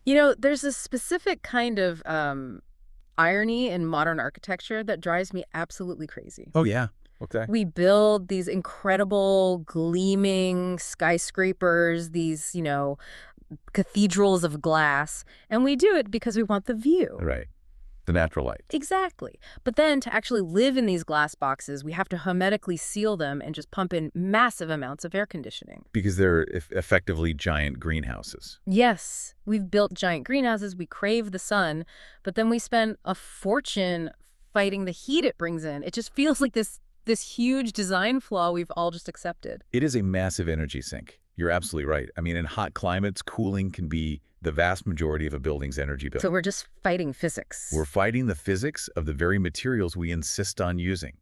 There's a specific kind of irony in modern architecture that drives me absolutely crazy. Oh, yeah. Okay. We build these incredible, gleaming skyscrapers, these, cathedrals of glass, and we do it because we want the view. Right. The natural light. Exactly. But then to actually live in these glass boxes, we have to hermetically seal them and just pump in massive amounts of air conditioning. Because they're effectively giant greenhouses. Yes, we've built giant greenhouses, we crave the sun, but then we spend a fortune fighting the heat it brings in. It just feels like this huge design flaw we've all just accepted. It is a massive energy sink. You're absolutely right. I mean, in hot climates, cooling can be the vast majority of a building's energy bill. So we're just fighting physics. We're fighting the physics of the very materials we insist on using.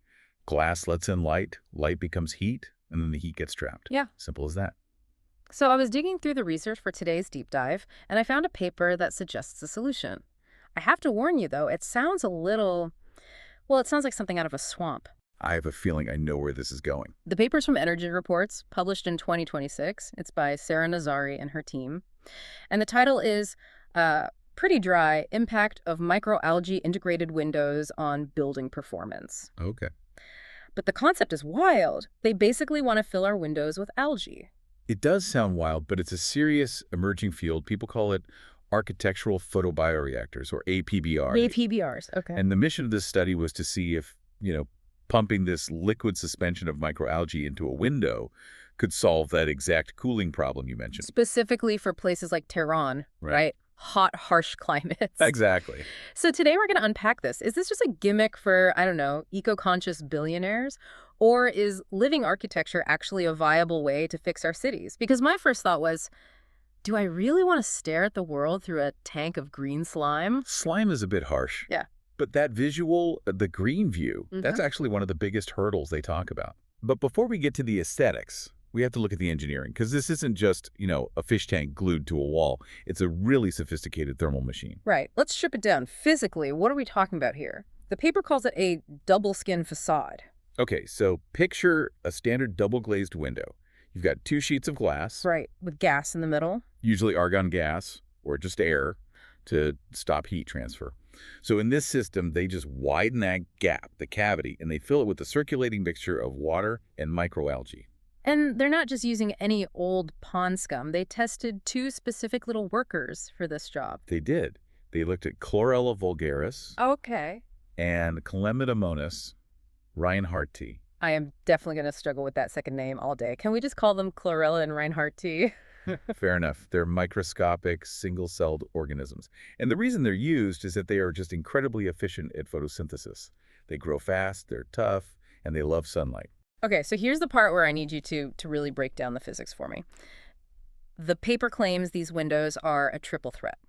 Glass lets in light, light becomes heat, and then the heat gets trapped. Yeah. Simple as that. So I was digging through the research for today's deep dive, and I found a paper that suggests a solution. I have to warn you, though, it sounds it sounds like something out of a swamp. I have a feeling I know where this is going. The paper's from Energy Reports, published in 2026. It's by Sarah Nazari and her team. And the title is Pretty Dry, Impact of Microalgae-Integrated Windows on Building Performance. Okay. But the concept is wild. They basically want to fill our windows with algae. It does sound wild, but it's a serious emerging field. People call it architectural photobioreactors, or APBR. APBRs, okay. And the mission of this study was to see if, pumping this liquid suspension of microalgae into a window could solve that exact cooling problem you mentioned. Specifically for places like Tehran, right? Hot, harsh climates. Exactly. So today we're going to unpack this. Is this just a gimmick for, eco-conscious billionaires? Or is living architecture actually a viable way to fix our cities? Because my first thought was, do I really want to stare at the world through a tank of green slime? Slime is a bit harsh. Yeah. But that visual, the green view, that's actually one of the biggest hurdles they talk about. But before we get to the aesthetics, we have to look at the engineering, because this isn't just, a fish tank glued to a wall. It's a really sophisticated thermal machine. Right. Let's strip it down. Physically, what are we talking about here? The paper calls it a double-skin facade. Okay, so picture a standard double-glazed window. You've got 2 sheets of glass. Right, with gas in the middle. Usually argon gas, or just air, to stop heat transfer. So in this system, they just widen that gap, the cavity, and they fill it with a circulating mixture of water and microalgae. And they're not just using any old pond scum. They tested 2 specific little workers for this job. They did. They looked at Chlorella vulgaris Okay. and Calamidomonas reinhardti. I am definitely going to struggle with that second name all day. Can we just call them Chlorella and Reinhardti? Fair enough. They're microscopic, single-celled organisms. And the reason they're used is that they are just incredibly efficient at photosynthesis. They grow fast, they're tough, and they love sunlight. Okay, so here's the part where I need you to really break down the physics for me. The paper claims these windows are a triple threat.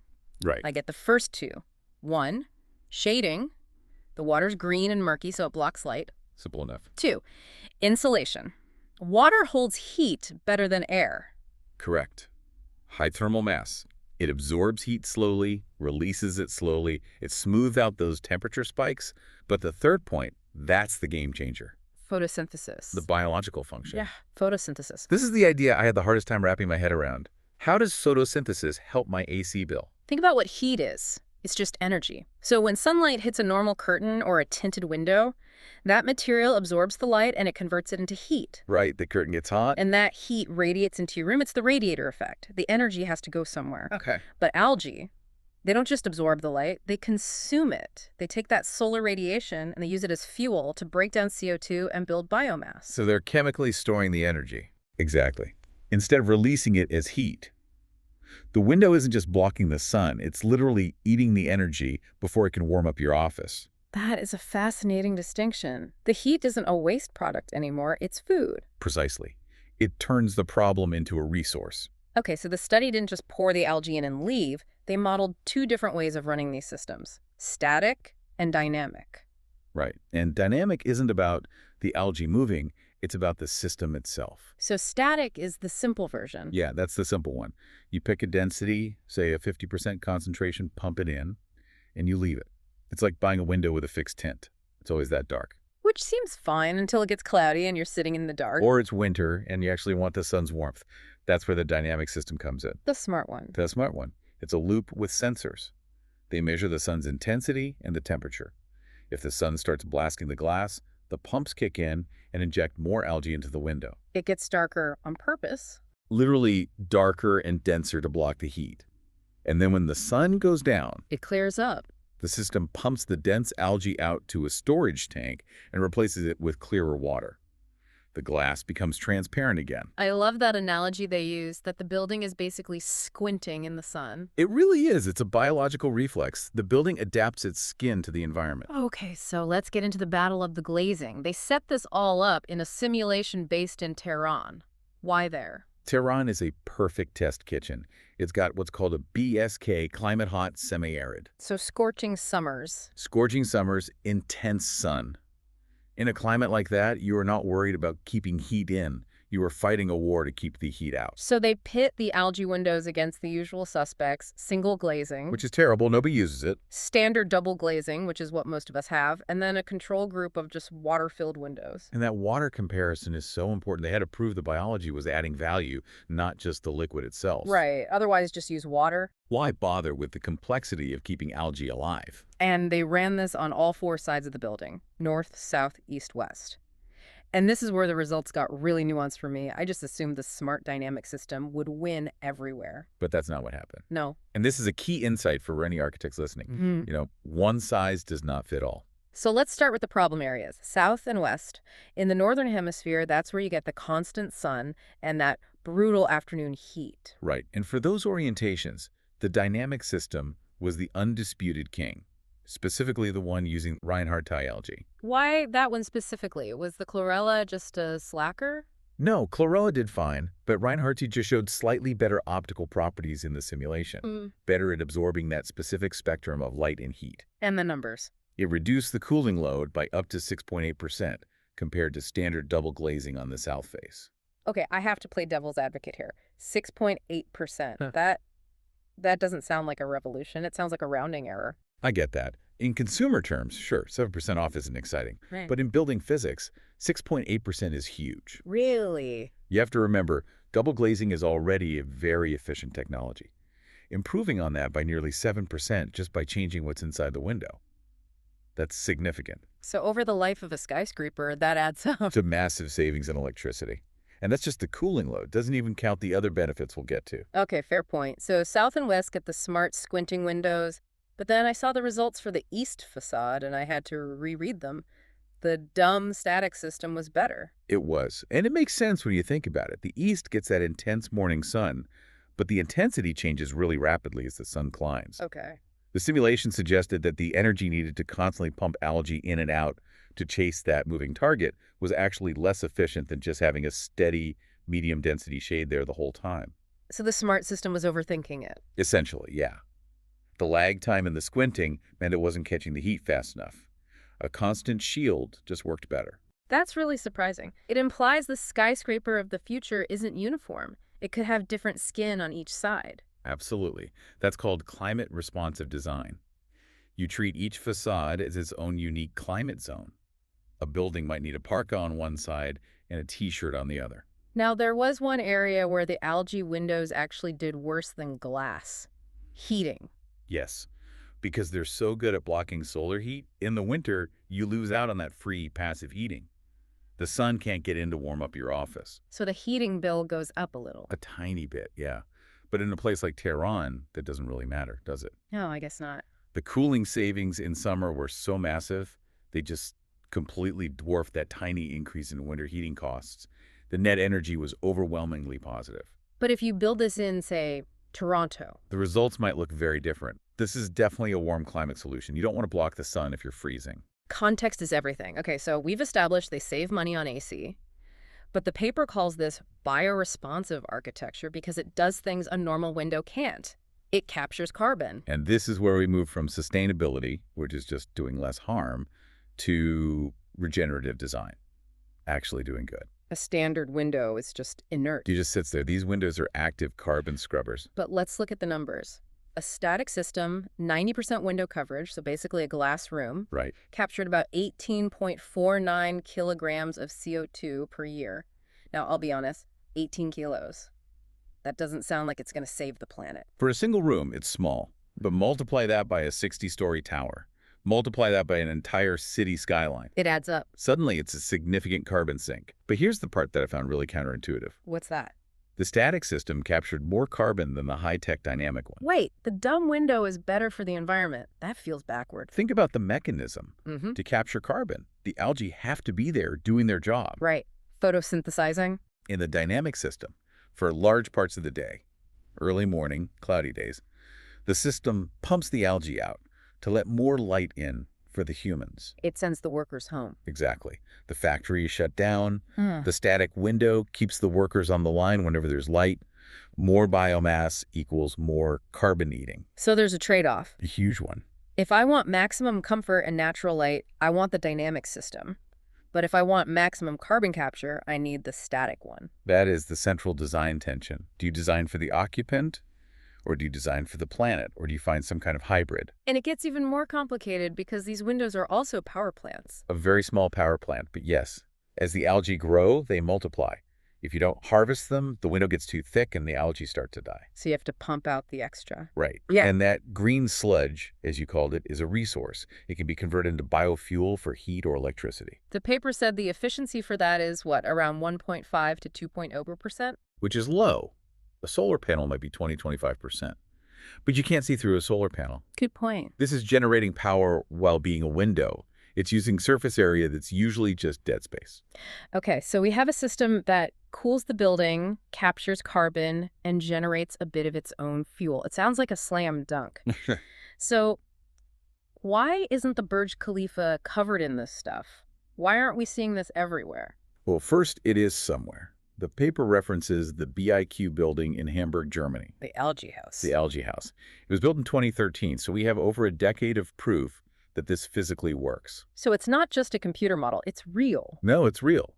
Right. I get the first 2. 1, shading. The water's green and murky, so it blocks light. Simple enough. 2, insulation. Water holds heat better than air. Correct. High thermal mass. It absorbs heat slowly, releases it slowly. It smooths out those temperature spikes. But the third point, that's the game changer. Photosynthesis. The biological function. Yeah, photosynthesis. This is the idea I had the hardest time wrapping my head around. How does photosynthesis help my AC bill? Think about what heat is. It's just energy. So when sunlight hits a normal curtain or a tinted window, that material absorbs the light and it converts it into heat. Right, the curtain gets hot. And that heat radiates into your room. It's the radiator effect. The energy has to go somewhere. Okay. But algae, they don't just absorb the light, they consume it. They take that solar radiation and they use it as fuel to break down CO2 and build biomass. So they're chemically storing the energy. Exactly. Instead of releasing it as heat. The window isn't just blocking the sun, it's literally eating the energy before it can warm up your office. That is a fascinating distinction. The heat isn't a waste product anymore, it's food. Precisely. It turns the problem into a resource. Okay, so the study didn't just pour the algae in and leave. They modeled 2 different ways of running these systems, static and dynamic. Right. And dynamic isn't about the algae moving, it's about the system itself. So static is the simple version. Yeah, that's the simple one. You pick a density, say a 50% concentration, pump it in, and you leave it. It's like buying a window with a fixed tint. It's always that dark. Which seems fine until it gets cloudy and you're sitting in the dark. Or it's winter and you actually want the sun's warmth. That's where the dynamic system comes in. The smart one. The smart one. It's a loop with sensors. They measure the sun's intensity and the temperature. If the sun starts blasting the glass, the pumps kick in and inject more algae into the window. It gets darker on purpose. Literally darker and denser to block the heat. And then when the sun goes down, It clears up. the system pumps the dense algae out to a storage tank and replaces it with clearer water. The glass becomes transparent again. I love that analogy they use, that the building is basically squinting in the sun. It really is. It's a biological reflex. The building adapts its skin to the environment. Okay, so let's get into the battle of the glazing. They set this all up in a simulation based in Tehran. Why there? Tehran is a perfect test kitchen. It's got what's called a BSK, climate hot, semi-arid. So scorching summers. Scorching summers, intense sun. In a climate like that, you are not worried about keeping heat in. You are fighting a war to keep the heat out. So they pit the algae windows against the usual suspects, single glazing, Which is terrible. Nobody uses it. standard double glazing, which is what most of us have, and then a control group of just water-filled windows. And that water comparison is so important. They had to prove the biology was adding value, not just the liquid itself. Right, otherwise just use water. Why bother with the complexity of keeping algae alive? And they ran this on all four sides of the building, north, south, east, west. And this is where the results got really nuanced for me. I just assumed the smart dynamic system would win everywhere. But that's not what happened. No. And this is a key insight for any architects listening. One size does not fit all. So let's start with the problem areas, south and west. In the northern hemisphere, that's where you get the constant sun and that brutal afternoon heat. Right. And for those orientations, the dynamic system was the undisputed king, specifically the one using Reinhardt algae. Why that one specifically? Was the chlorella just a slacker? No, chlorella did fine, but Reinhardt just showed slightly better optical properties in the simulation, better at absorbing that specific spectrum of light and heat. And the numbers. It reduced the cooling load by up to 6.8% compared to standard double glazing on the south face. Okay, I have to play devil's advocate here. 6.8%. That doesn't sound like a revolution. It sounds like a rounding error. I get that. In consumer terms, sure, 7% off isn't exciting. Right. But in building physics, 6.8% is huge. Really? You have to remember, double glazing is already a very efficient technology. Improving on that by nearly 7% just by changing what's inside the window. That's significant. So over the life of a skyscraper, that adds up. To massive savings in electricity. And that's just the cooling load. Doesn't even count the other benefits we'll get to. Okay, fair point. So south and west get the smart squinting windows, but then I saw the results for the east facade and I had to reread them. The dumb static system was better. It was. And it makes sense when you think about it. The east gets that intense morning sun, but the intensity changes really rapidly as the sun climbs. Okay. The simulation suggested that the energy needed to constantly pump algae in and out to chase that moving target was actually less efficient than just having a steady, medium-density shade there the whole time. So the smart system was overthinking it. Essentially, yeah. The lag time in the squinting meant it wasn't catching the heat fast enough. A constant shield just worked better. That's really surprising. It implies the skyscraper of the future isn't uniform. It could have different skin on each side. Absolutely. That's called climate-responsive design. You treat each facade as its own unique climate zone. A building might need a parka on one side and a t-shirt on the other. Now, there was one area where the algae windows actually did worse than glass. Heating. Yes, because they're so good at blocking solar heat, in the winter, you lose out on that free passive heating. The sun can't get in to warm up your office. So the heating bill goes up a little. A tiny bit, yeah. But in a place like Tehran, that doesn't really matter, does it? No, I guess not. The cooling savings in summer were so massive, they just completely dwarfed that tiny increase in winter heating costs. The net energy was overwhelmingly positive. But if you build this in, say, Toronto. The results might look very different. This is definitely a warm climate solution. You don't want to block the sun if you're freezing. Context is everything. Okay, so we've established they save money on AC, but the paper calls this bioresponsive architecture because it does things a normal window can't. It captures carbon. And this is where we move from sustainability, which is just doing less harm, to regenerative design, actually doing good. A standard window is just inert. It just sits there. These windows are active carbon scrubbers. But let's look at the numbers. A static system, 90% window coverage, so basically a glass room, Right. captured about 18.49 kilograms of CO2 per year. Now, I'll be honest, 18 kilos. That doesn't sound like it's going to save the planet. For a single room, it's small, but multiply that by a 60-story tower. Multiply that by an entire city skyline. It adds up. Suddenly, it's a significant carbon sink. But here's the part that I found really counterintuitive. What's that? The static system captured more carbon than the high-tech dynamic one. Wait, the dumb window is better for the environment. That feels backward. Think about the mechanism. Mm-hmm. To capture carbon, the algae have to be there doing their job. Right. Photosynthesizing. In the dynamic system, for large parts of the day, early morning, cloudy days, the system pumps the algae out to let more light in for the humans. It sends the workers home. Exactly. The factory is shut down. The static window keeps the workers on the line whenever there's light. More biomass equals more carbon eating. So there's a trade-off. A huge one. If I want maximum comfort and natural light, I want the dynamic system. But if I want maximum carbon capture, I need the static one. That is the central design tension. Do you design for the occupant? Or do you design for the planet? Or do you find some kind of hybrid? And it gets even more complicated because these windows are also power plants. A very small power plant, but yes. As the algae grow, they multiply. If you don't harvest them, the window gets too thick and the algae start to die. So you have to pump out the extra. Right. Yeah. And that green sludge, as you called it, is a resource. It can be converted into biofuel for heat or electricity. The paper said the efficiency for that is, what, around 1.5 to 2.0%? Which is low. A solar panel might be 20–25%. But you can't see through a solar panel. Good point. This is generating power while being a window. It's using surface area that's usually just dead space. Okay, so we have a system that cools the building, captures carbon, and generates a bit of its own fuel. It sounds like a slam dunk. So why isn't the Burj Khalifa covered in this stuff? Why aren't we seeing this everywhere? Well, first, it is somewhere. The paper references the BIQ building in Hamburg, Germany. The algae house. The algae house. It was built in 2013, so we have over a decade of proof that this physically works. So it's not just a computer model, it's real. No, it's real.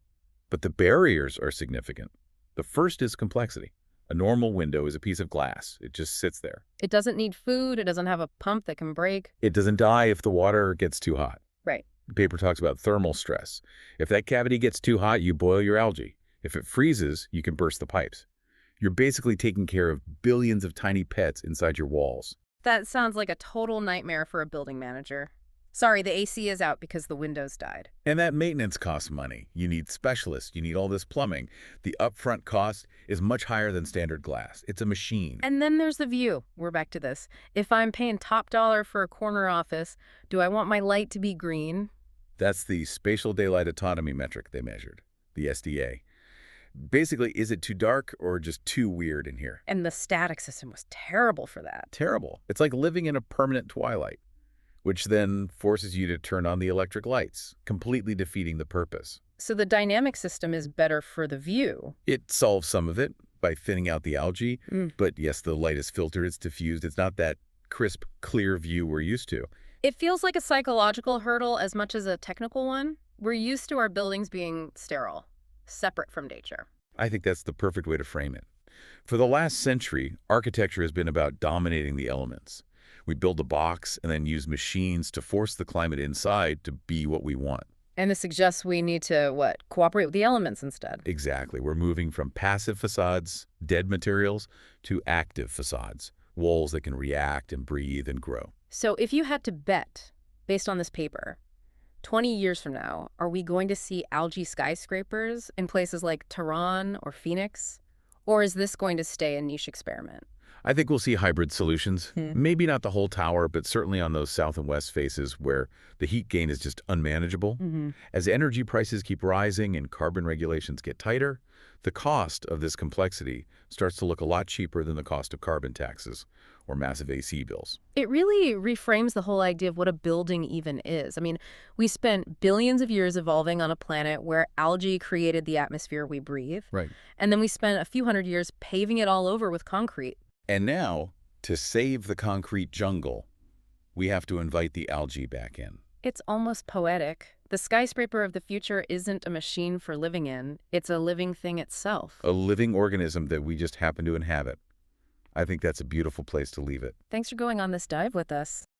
But the barriers are significant. The first is complexity. A normal window is a piece of glass. It just sits there. It doesn't need food, it doesn't have a pump that can break. It doesn't die if the water gets too hot. Right. The paper talks about thermal stress. If that cavity gets too hot, you boil your algae. If it freezes, you can burst the pipes. You're basically taking care of billions of tiny pets inside your walls. That sounds like a total nightmare for a building manager. Sorry, the AC is out because the windows died. And that maintenance costs money. You need specialists. You need all this plumbing. The upfront cost is much higher than standard glass. It's a machine. And then there's the view. We're back to this. If I'm paying top dollar for a corner office, do I want my light to be green? That's the spatial daylight autonomy metric they measured, the SDA. Basically, is it too dark or just too weird in here? And the static system was terrible for that. Terrible. It's like living in a permanent twilight, which then forces you to turn on the electric lights, completely defeating the purpose. So the dynamic system is better for the view. It solves some of it by thinning out the algae, but yes, the light is filtered, it's diffused. It's not that crisp, clear view we're used to. It feels like a psychological hurdle as much as a technical one. We're used to our buildings being sterile, separate from nature. I think that's the perfect way to frame it. For the last century, architecture has been about dominating the elements. We build a box and then use machines to force the climate inside to be what we want. And this suggests we need to, what, cooperate with the elements instead? Exactly. We're moving from passive facades, dead materials, to active facades, walls that can react and breathe and grow. So if you had to bet, based on this paper, 20 years from now, are we going to see algae skyscrapers in places like Tehran or Phoenix? Or is this going to stay a niche experiment? I think we'll see hybrid solutions. Maybe not the whole tower, but certainly on those south and west faces where the heat gain is just unmanageable. As energy prices keep rising and carbon regulations get tighter, the cost of this complexity starts to look a lot cheaper than the cost of carbon taxes or massive AC bills. It really reframes the whole idea of what a building even is. I mean, we spent billions of years evolving on a planet where algae created the atmosphere we breathe. Right. And then we spent a few hundred years paving it all over with concrete. And now, to save the concrete jungle, we have to invite the algae back in. It's almost poetic. The skyscraper of the future isn't a machine for living in. It's a living thing itself. A living organism that we just happen to inhabit. I think that's a beautiful place to leave it. Thanks for going on this dive with us.